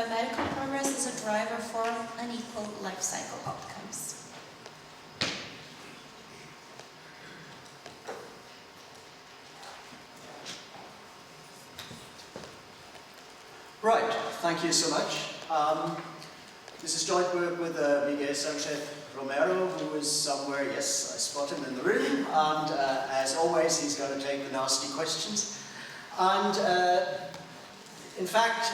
medical progress is a driver for unequal life cycle outcomes. Right, thank you so much. This is joint work with Miguel Sánchez-Romero, who is somewhere, yes, I spot him in the room, and as always, he's going to take the nasty questions. And in fact,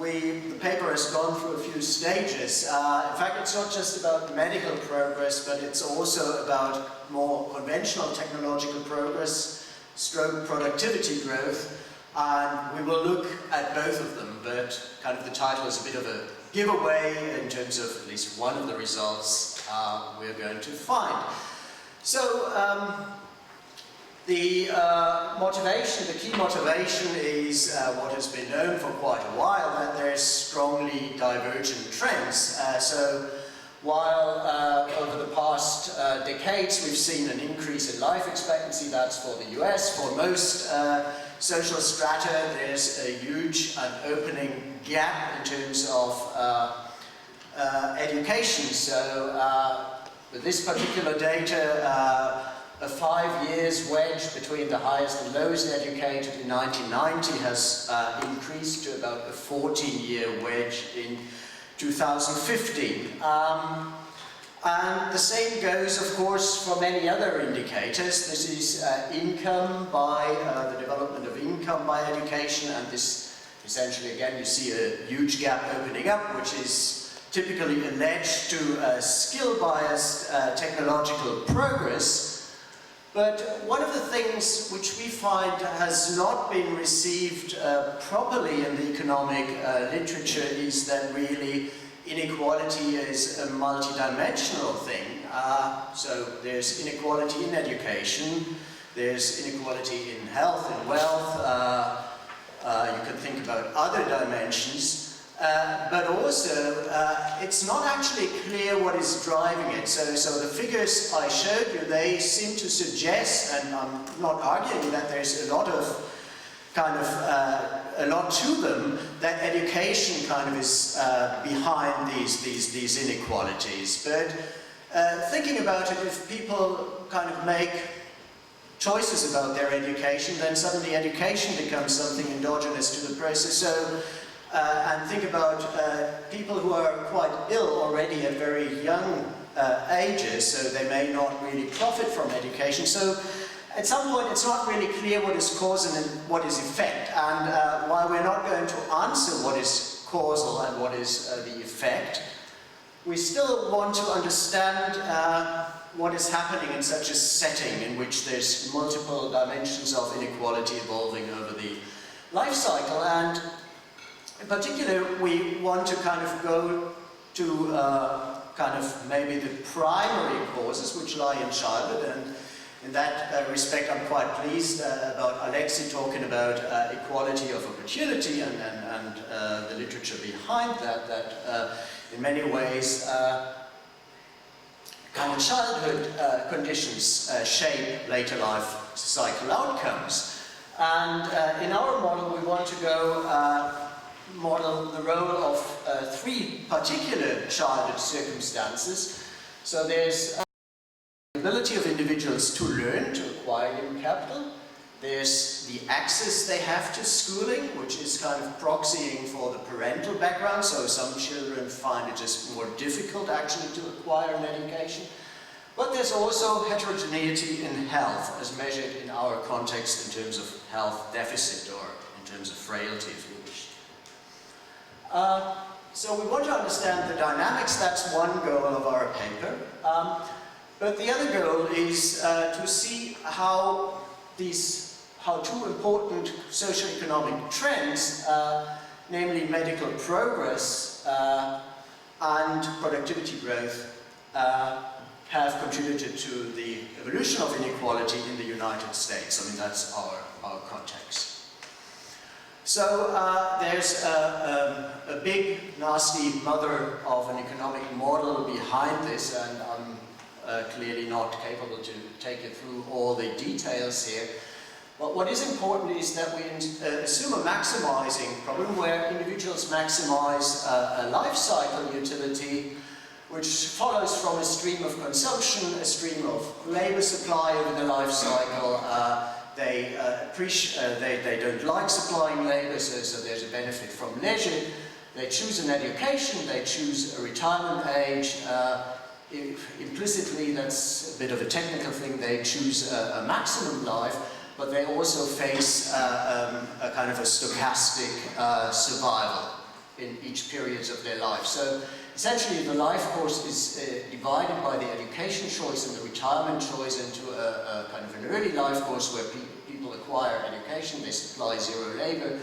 the paper has gone through a few stages. In fact, it's not just about medical progress, but it's also about more conventional technological progress, stroke productivity growth. And we will look at both of them, but kind of the title is a bit of a giveaway in terms of at least one of the results we're going to find. So the motivation, the key motivation is what has been known for quite a while, that there's strongly divergent trends. So while over the past decades we've seen an increase in life expectancy, that's for the US, for most social strata there's a huge and opening gap in terms of education. So with this particular data, a 5 years wedge between the highest and lowest educated in 1990 has increased to about a 14-year wedge in 2015. And the same goes, of course, for many other indicators. This is income by the development of income by education, and this essentially, again, you see a huge gap opening up, which is typically alleged to skill-biased technological progress. But one of the things which we find has not been received properly in the economic literature is that really inequality is a multidimensional thing. So there's inequality in education, there's inequality in health and wealth, you can think about other dimensions, but also it's not actually clear what is driving it. So the figures I showed you, they seem to suggest, and I'm not arguing that there's a lot of a lot to them, that education kind of is behind these inequalities. But thinking about it, if people kind of make choices about their education, then suddenly education becomes something endogenous to the process. So, and think about people who are quite ill already at very young ages, so they may not really profit from education. So at some point it's not really clear what is cause and what is effect. And while we're not going to answer what is causal and what is the effect, we still want to understand what is happening in such a setting in which there's multiple dimensions of inequality evolving over the life cycle. And in particular, we want to kind of go to kind of maybe the primary causes which lie in childhood. And in that respect, I'm quite pleased about Alexi talking about equality of opportunity and the literature behind that, that in many ways kind of childhood conditions shape later life cycle outcomes. And in our model, we want to go model the role of three particular childhood circumstances. So there's the ability of individuals to learn, to acquire human capital. There's the access they have to schooling, which is kind of proxying for the parental background. So some children find it just more difficult actually to acquire an education. But there's also heterogeneity in health, as measured in our context in terms of health deficit or in terms of frailty, if you wish. So we want to understand the dynamics. That's one goal of our paper. But the other goal is to see how two important socio-economic trends, namely medical progress and productivity growth, have contributed to the evolution of inequality in the United States. I mean, that's our context. So there's a big, nasty mother of an economic model behind this, and I'm clearly not capable to take you through all the details here. But what is important is that we assume a maximizing problem where individuals maximize a life cycle utility, which follows from a stream of consumption, a stream of labor supply over the life cycle. They don't like supplying labor, so there's a benefit from leisure. They choose an education, they choose a retirement age. Implicitly, that's a bit of a technical thing, they choose a maximum life, but they also face a kind of a stochastic survival in each period of their life. So essentially the life course is divided by the education choice and the retirement choice into a kind of an early life course where people acquire education, they supply zero labor,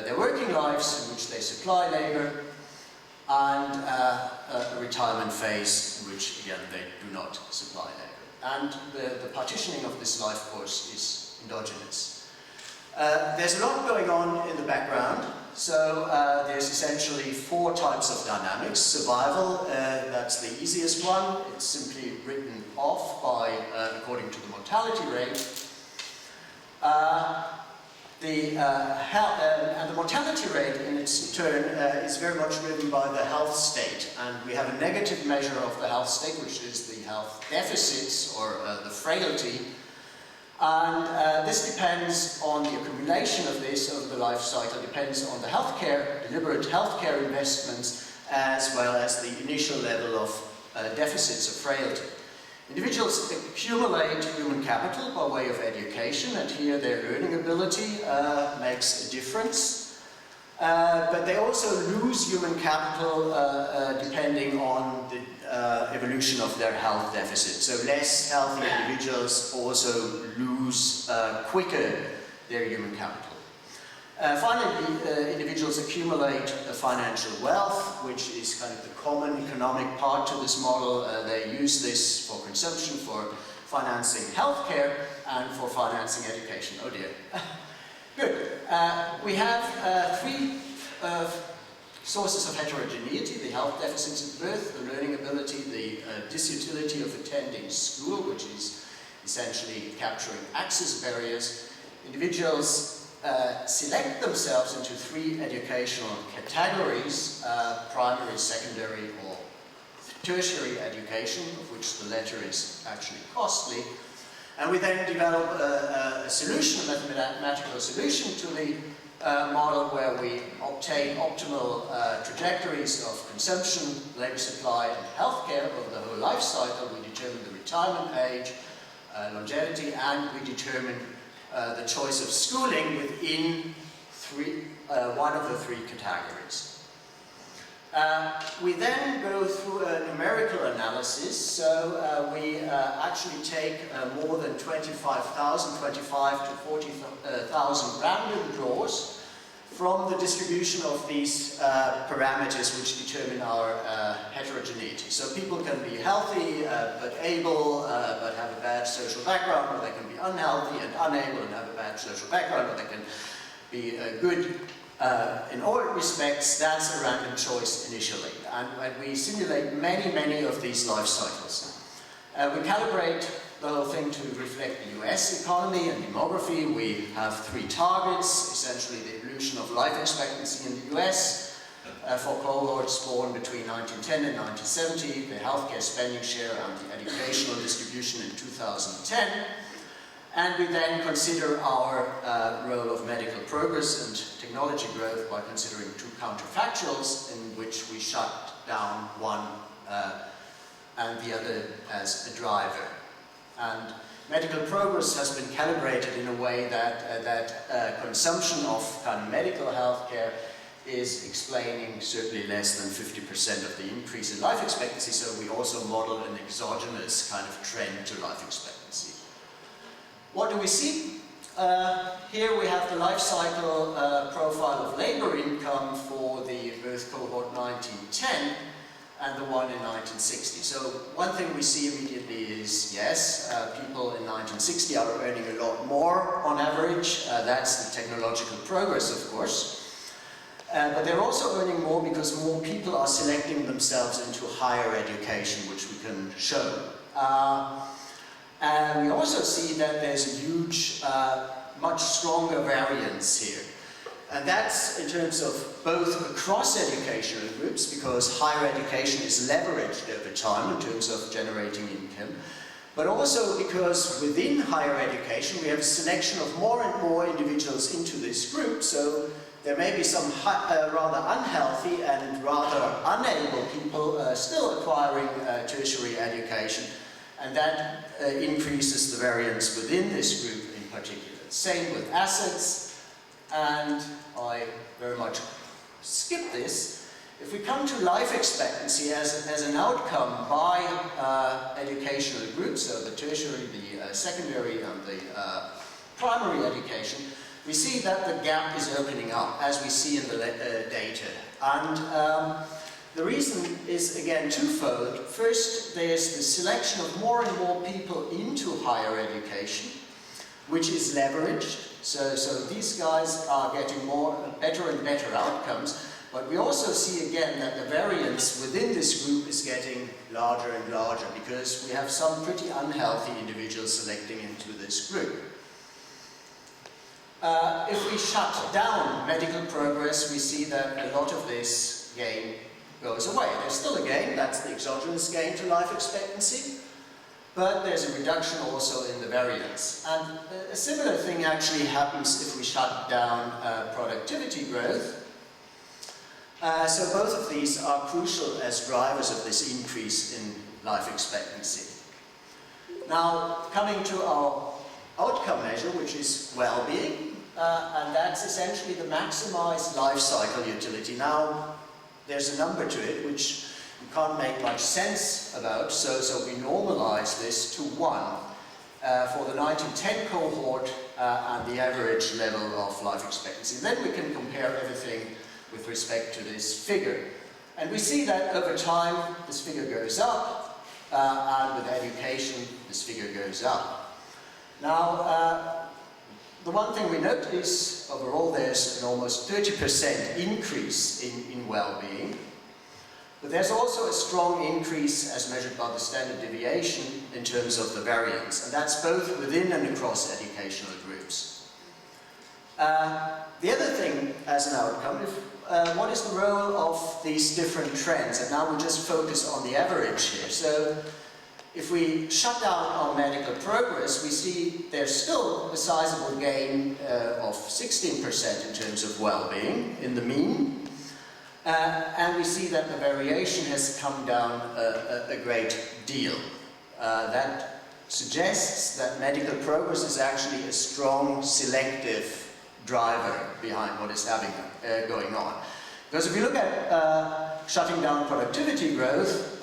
their working lives in which they supply labor, and a retirement phase in which again they do not supply labor. And the partitioning of this life course is endogenous. There's a lot going on in the background. So there's essentially 4 types of dynamics. Survival, that's the easiest one. It's simply written off by according to the mortality rate. And the mortality rate in its turn is very much driven by the health state. And we have a negative measure of the health state, which is the health deficits or the frailty. And this depends on the accumulation of this over the life cycle, depends on the deliberate healthcare investments, as well as the initial level of deficits of frailty. Individuals accumulate human capital by way of education, and here their learning ability makes a difference. But they also lose human capital depending on the evolution of their health deficit. So less healthy individuals also lose quicker their human capital. Finally, individuals accumulate financial wealth, which is kind of the common economic part to this model. They use this for consumption, for financing healthcare, and for financing education. Oh dear. Good. We have 3 sources of heterogeneity: the health deficits at birth, the learning ability, the disutility of attending school, which is essentially capturing access barriers. Individuals select themselves into 3 educational categories: primary, secondary, or tertiary education, of which the latter is actually costly. And we then develop a solution, a mathematical solution to the model where we obtain optimal trajectories of consumption, labor supply, and healthcare over the whole life cycle. We determine the retirement age, longevity, and we determine the choice of schooling within one of the 3 categories. We then go through a numerical analysis, so we actually take more than 25,000, 25 to 40,000 random draws from the distribution of these parameters which determine our heterogeneity. So people can be healthy but able but have a bad social background, or they can be unhealthy and unable and have a bad social background, or they can be good in all respects. That's a random choice initially. And we simulate many of these life cycles. We calibrate the whole thing to reflect the US economy and demography. We have 3 targets, essentially the evolution of life expectancy in the US for cohorts born between 1910 and 1970, the healthcare spending share and the educational distribution in 2010. And we then consider our role of medical progress and technology growth by considering 2 counterfactuals in which we shut down one and the other as a driver. And medical progress has been calibrated in a way that consumption of kind of medical health care is explaining certainly less than 50% of the increase in life expectancy, so we also model an exogenous kind of trend to life expectancy. What do we see? Here we have the life cycle profile of labor income for the birth cohort 1910 and the one in 1960. So one thing we see immediately is, yes, people in 1960 are earning a lot more on average. That's the technological progress, of course. But they're also earning more because more people are selecting themselves into higher education, which we can show. And we also see that there's a huge, much stronger variance here. And that's in terms of both across educational groups, because higher education is leveraged over time in terms of generating income, but also because within higher education we have a selection of more and more individuals into this group, so there may be some rather unhealthy and rather unable people still acquiring tertiary education, and that increases the variance within this group in particular. Same with assets, and I very much skip this. If we come to life expectancy as an outcome by educational groups, so the tertiary, the secondary and the primary education, we see that the gap is opening up, as we see in the data. And the reason is, again, twofold. First, there's the selection of more and more people into higher education, which is leveraged. So these guys are getting better and better outcomes, but we also see again that the variance within this group is getting larger and larger, because we have some pretty unhealthy individuals selecting into this group. If we shut down medical progress, we see that a lot of this gain goes away. There's still a gain, that's the exogenous gain to life expectancy, but there's a reduction also in the variance. And a similar thing actually happens if we shut down productivity growth. So both of these are crucial as drivers of this increase in life expectancy. Now, coming to our outcome measure, which is well-being, and that's essentially the maximized life cycle utility. Now, there's a number to it which you can't make much sense about, so we normalize this to 1 for the 1910 cohort and the average level of life expectancy. Then we can compare everything with respect to this figure. And we see that over time this figure goes up, and with education this figure goes up. Now, the one thing we note is overall there's an almost 30% increase in well-being, but there's also a strong increase as measured by the standard deviation in terms of the variance, and that's both within and across educational groups. The other thing as an outcome, what is the role of these different trends? And now we just focus on the average here. So if we shut down our medical progress, we see there's still a sizable gain of 16% in terms of well-being in the mean. And we see that the variation has come down a great deal. That suggests that medical progress is actually a strong selective driver behind what is going on. Because if you look at shutting down productivity growth,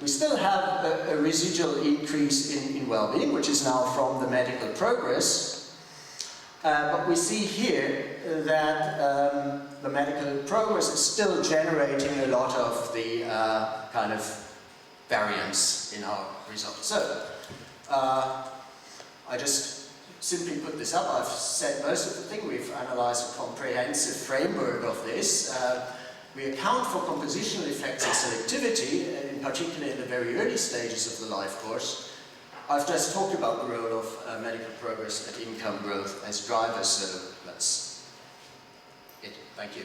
we still have a residual increase in well-being, which is now from the medical progress. But we see here that the medical progress is still generating a lot of the kind of variance in our results. So, I just simply put this up. I've said most of the thing. We've analyzed a comprehensive framework of this. We account for compositional effects and selectivity, in particular in the very early stages of the life course. I've just talked about the role of medical progress and income growth as drivers, so that's it. Thank you.